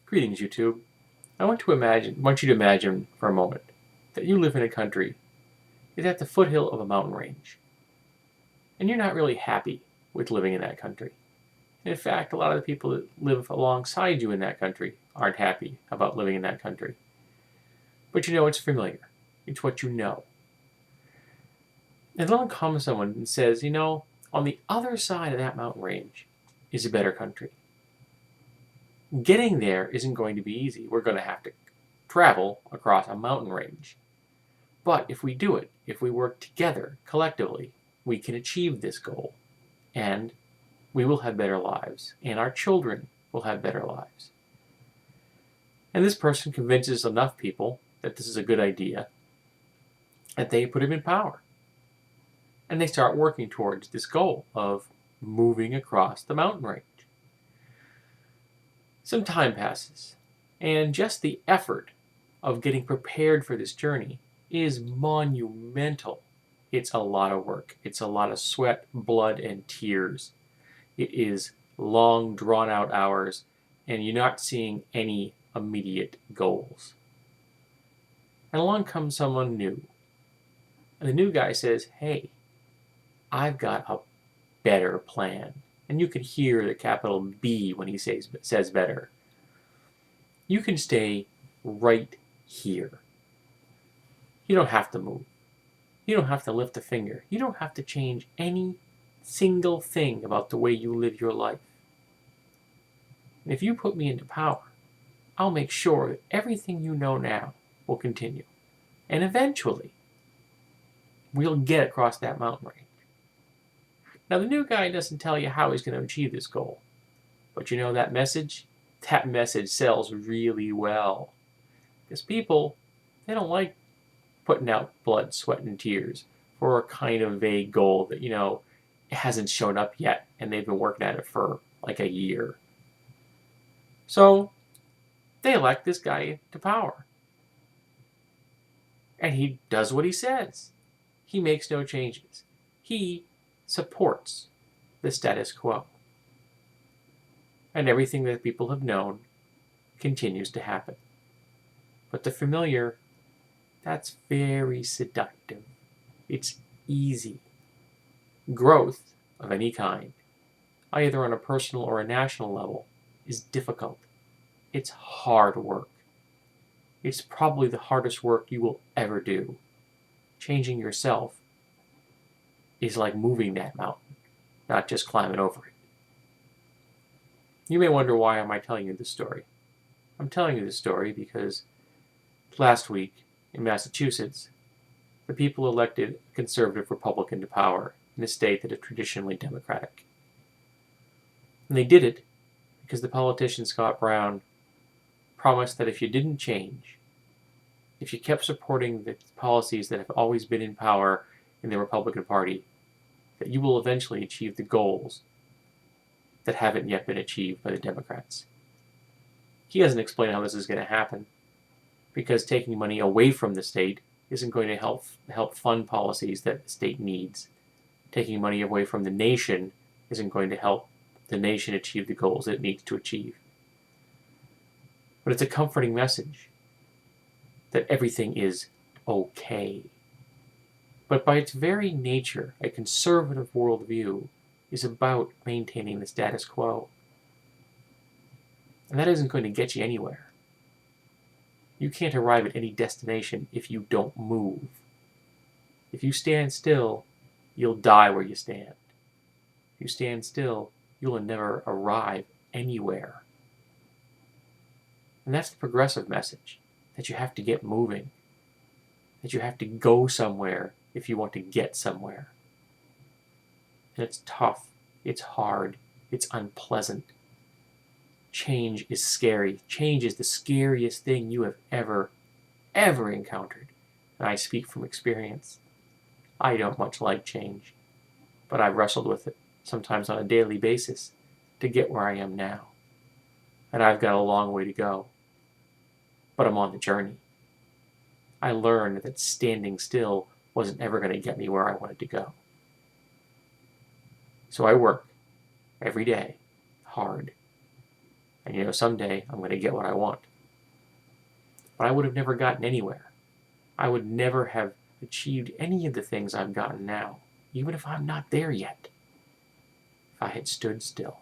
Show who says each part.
Speaker 1: Greetings, YouTube. I want you to imagine for a moment that you live in a country that's at the foothill of a mountain range, and you're not really happy with living in that country. In fact, a lot of the people that live alongside you in that country aren't happy about living in that country. But you know it's familiar. It's what you know. And along comes someone and says, on the other side of that mountain range is a better country. Getting there isn't going to be easy. We're going to have to travel across a mountain range. But if we do it, if we work together collectively, we can achieve this goal. And we will have better lives. And our children will have better lives. And this person convinces enough people that this is a good idea that they put him in power. And they start working towards this goal of moving across the mountain range. Some time passes, and just the effort of getting prepared for this journey is monumental. It's a lot of work. It's a lot of sweat, blood, and tears. It is long, drawn-out hours, and you're not seeing any immediate goals. And along comes someone new. And the new guy says, hey, I've got a better plan. And you can hear the capital B when he says better. You can stay right here. You don't have to move. You don't have to lift a finger. You don't have to change any single thing about the way you live your life. And if you put me into power, I'll make sure that everything you know now will continue. And eventually, we'll get across that mountain range. Now, the new guy doesn't tell you how he's going to achieve this goal. But you know that message? That message sells really well. Because people, they don't like putting out blood, sweat, and tears for a kind of vague goal that, it hasn't shown up yet, and they've been working at it for like a year. So, they elect this guy to power. And he does what he says. He makes no changes. He supports the status quo. And everything that people have known continues to happen. But the familiar, that's very seductive. It's easy. Growth of any kind, either on a personal or a national level, is difficult. It's hard work. It's probably the hardest work you will ever do. Changing yourself is like moving that mountain, not just climbing over it. You may wonder, why am I telling you this story? I'm telling you this story because last week in Massachusetts, the people elected a conservative Republican to power in a state that is traditionally Democratic. And they did it because the politician Scott Brown promised that if you didn't change, if you kept supporting the policies that have always been in power in the Republican Party, that you will eventually achieve the goals that haven't yet been achieved by the Democrats. He doesn't explain how this is going to happen, because taking money away from the state isn't going to help fund policies that the state needs. Taking money away from the nation isn't going to help the nation achieve the goals it needs to achieve. But it's a comforting message that everything is okay. But by its very nature, a conservative worldview is about maintaining the status quo. And that isn't going to get you anywhere. You can't arrive at any destination if you don't move. If you stand still, you'll die where you stand. If you stand still, you'll never arrive anywhere. And that's the progressive message, that you have to get moving, that you have to go somewhere if you want to get somewhere. And it's tough, it's hard, it's unpleasant. Change is scary. Change is the scariest thing you have ever encountered. And I speak from experience. I don't much like change, but I've wrestled with it, sometimes on a daily basis, to get where I am now. And I've got a long way to go. But I'm on the journey. I learned that standing still wasn't ever going to get me where I wanted to go. So I work every day hard And someday I'm going to get what I want. But I would have never gotten anywhere. I would never have achieved any of the things I've gotten now, even if I'm not there yet, if I had stood still.